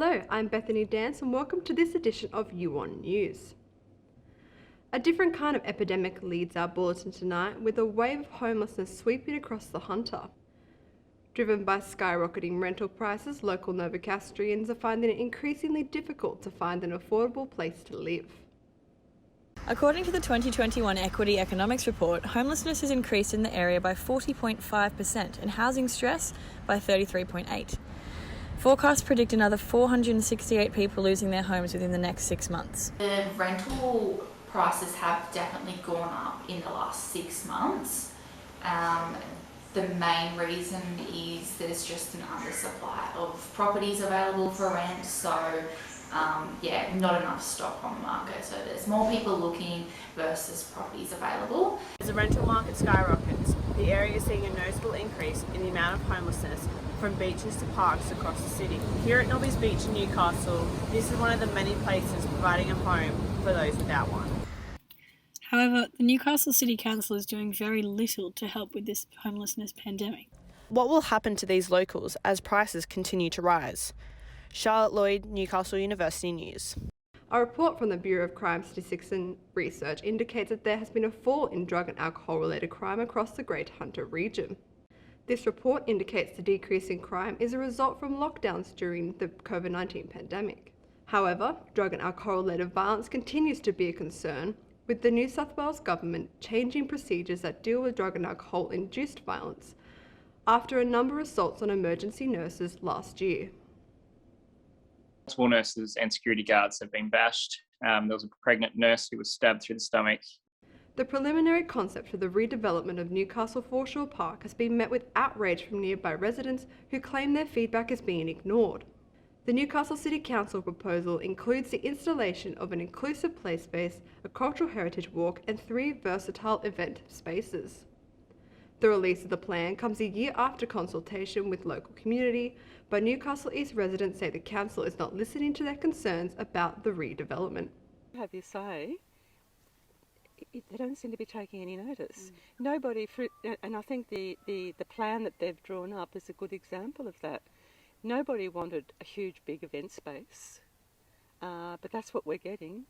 Hello, I'm Bethany Dance and welcome to this edition of U1 News. A different kind of epidemic leads our bulletin tonight, with a wave of homelessness sweeping across the Hunter. Driven by skyrocketing rental prices, local Novocastrians are finding it increasingly difficult to find an affordable place to live. According to the 2021 Equity Economics Report, homelessness has increased in the area by 40.5% and housing stress by 33.8%. Forecasts predict another 468 people losing their homes within the next 6 months. The rental prices have definitely gone up in the last 6 months. The main reason is there's just an undersupply of properties available for rent, so not enough stock on the market. So there's more people looking versus properties available. As the rental market skyrockets, the area is seeing a noticeable increase in the amount of homelessness from beaches to parks across the city. Here at Nobby's Beach in Newcastle, this is one of the many places providing a home for those without one. However, the Newcastle City Council is doing very little to help with this homelessness pandemic. What will happen to these locals as prices continue to rise? Charlotte Lloyd, Newcastle University News. A report from the Bureau of Crime Statistics and Research indicates that there has been a fall in drug and alcohol-related crime across the Greater Hunter region. This report indicates the decrease in crime is a result from lockdowns during the COVID-19 pandemic. However, drug and alcohol-related violence continues to be a concern, with the New South Wales government changing procedures that deal with drug and alcohol-induced violence after a number of assaults on emergency nurses last year. Multiple nurses and security guards have been bashed. There was a pregnant nurse who was stabbed through the stomach. The preliminary concept for the redevelopment of Newcastle Foreshore Park has been met with outrage from nearby residents who claim their feedback is being ignored. The Newcastle City Council proposal includes the installation of an inclusive play space, a cultural heritage walk, and 3 versatile event spaces. The release of the plan comes a year after consultation with local community, but Newcastle East residents say the council is not listening to their concerns about the redevelopment. Have you say, they don't seem to be taking any notice. Nobody, and I think the plan that they've drawn up is a good example of that. Nobody wanted a huge big event space, but that's what we're getting.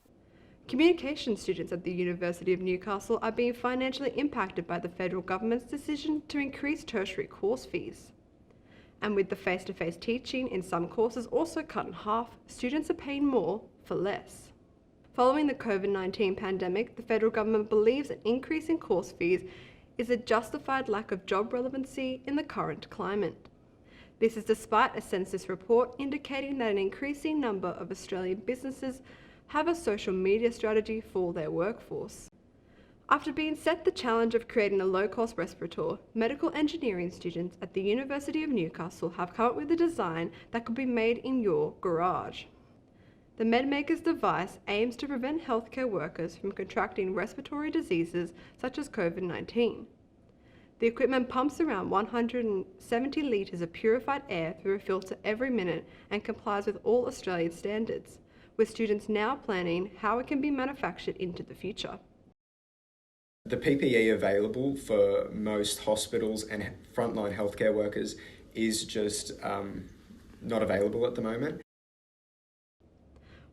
Communication students at the University of Newcastle are being financially impacted by the federal government's decision to increase tertiary course fees. And with the face-to-face teaching in some courses also cut in half, students are paying more for less. Following the COVID-19 pandemic, the federal government believes an increase in course fees is a justified lack of job relevancy in the current climate. This is despite a census report indicating that an increasing number of Australian businesses have a social media strategy for their workforce. After being set the challenge of creating a low-cost respirator, medical engineering students at the University of Newcastle have come up with a design that could be made in your garage. The MedMaker's device aims to prevent healthcare workers from contracting respiratory diseases such as COVID-19. The equipment pumps around 170 litres of purified air through a filter every minute and complies with all Australian standards, with students now planning how it can be manufactured into the future. The PPE available for most hospitals and frontline healthcare workers is just not available at the moment.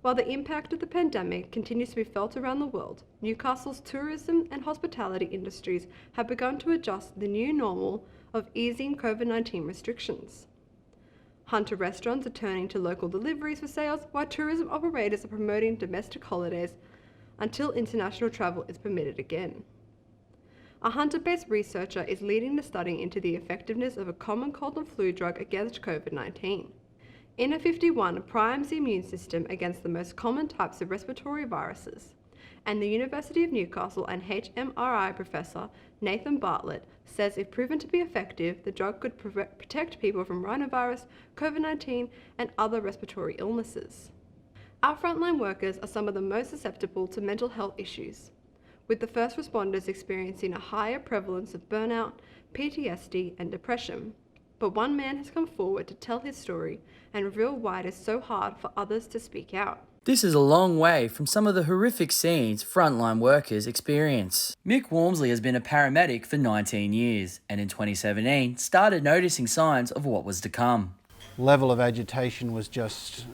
While the impact of the pandemic continues to be felt around the world, Newcastle's tourism and hospitality industries have begun to adjust to the new normal of easing COVID-19 restrictions. Hunter restaurants are turning to local deliveries for sales, while tourism operators are promoting domestic holidays until international travel is permitted again. A Hunter-based researcher is leading the study into the effectiveness of a common cold and flu drug against COVID-19. INA-51 primes the immune system against the most common types of respiratory viruses, and the University of Newcastle and HMRI professor Nathan Bartlett says if proven to be effective, the drug could protect people from rhinovirus, COVID-19, and other respiratory illnesses. Our frontline workers are some of the most susceptible to mental health issues, with the first responders experiencing a higher prevalence of burnout, PTSD, and depression. But one man has come forward to tell his story and reveal why it is so hard for others to speak out. This is a long way from some of the horrific scenes frontline workers experience. Mick Walmsley has been a paramedic for 19 years and in 2017 started noticing signs of what was to come. level of agitation was just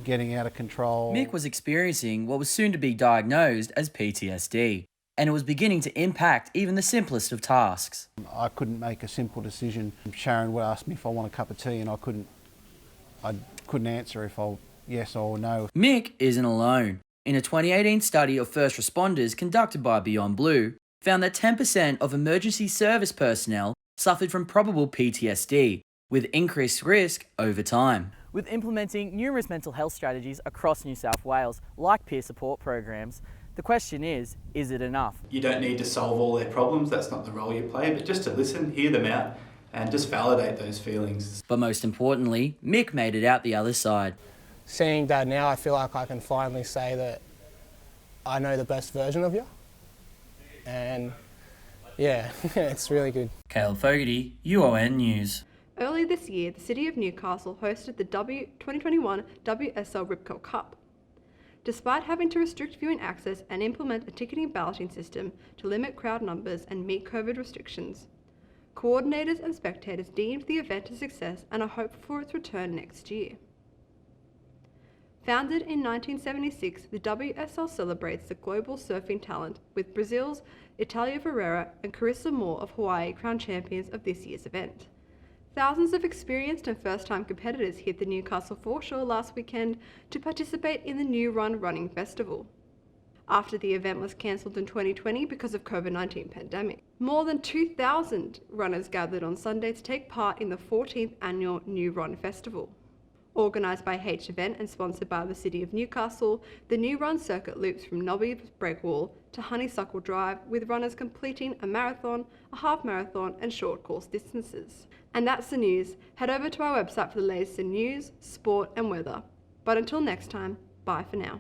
getting out of control. Mick was experiencing what was soon to be diagnosed as PTSD, and it was beginning to impact even the simplest of tasks. I couldn't make a simple decision. Sharon would ask me if I want a cup of tea, and I couldn't answer if I yes or no. Mick isn't alone. In a 2018 study of first responders conducted by Beyond Blue, found that 10% of emergency service personnel suffered from probable PTSD, with increased risk over time. With implementing numerous mental health strategies across New South Wales, like peer support programs, the question is it enough? You don't need to solve all their problems, that's not the role you play, but just to listen, hear them out, and just validate those feelings. But most importantly, Mick made it out the other side. Seeing Dad now, I feel like I can finally say that I know the best version of you. And yeah, it's really good. Caleb Fogarty, UON News. Earlier this year, the City of Newcastle hosted the 2021 WSL Rip Curl Cup. Despite having to restrict viewing access and implement a ticketing balloting system to limit crowd numbers and meet COVID restrictions, coordinators and spectators deemed the event a success and are hopeful for its return next year. Founded in 1976, the WSL celebrates the global surfing talent, with Brazil's Italia Ferreira and Carissa Moore of Hawaii crowned champions of this year's event. Thousands of experienced and first-time competitors hit the Newcastle foreshore last weekend to participate in the New Run Running Festival, after the event was cancelled in 2020 because of COVID-19 pandemic. More than 2,000 runners gathered on Sunday to take part in the 14th annual New Run Festival. Organised by H Event and sponsored by the City of Newcastle, the New Run circuit loops from Nobby Breakwall to Honeysuckle Drive, with runners completing a marathon, a half marathon and short course distances. And that's the news. Head over to our website for the latest in news, sport and weather. But until next time, bye for now.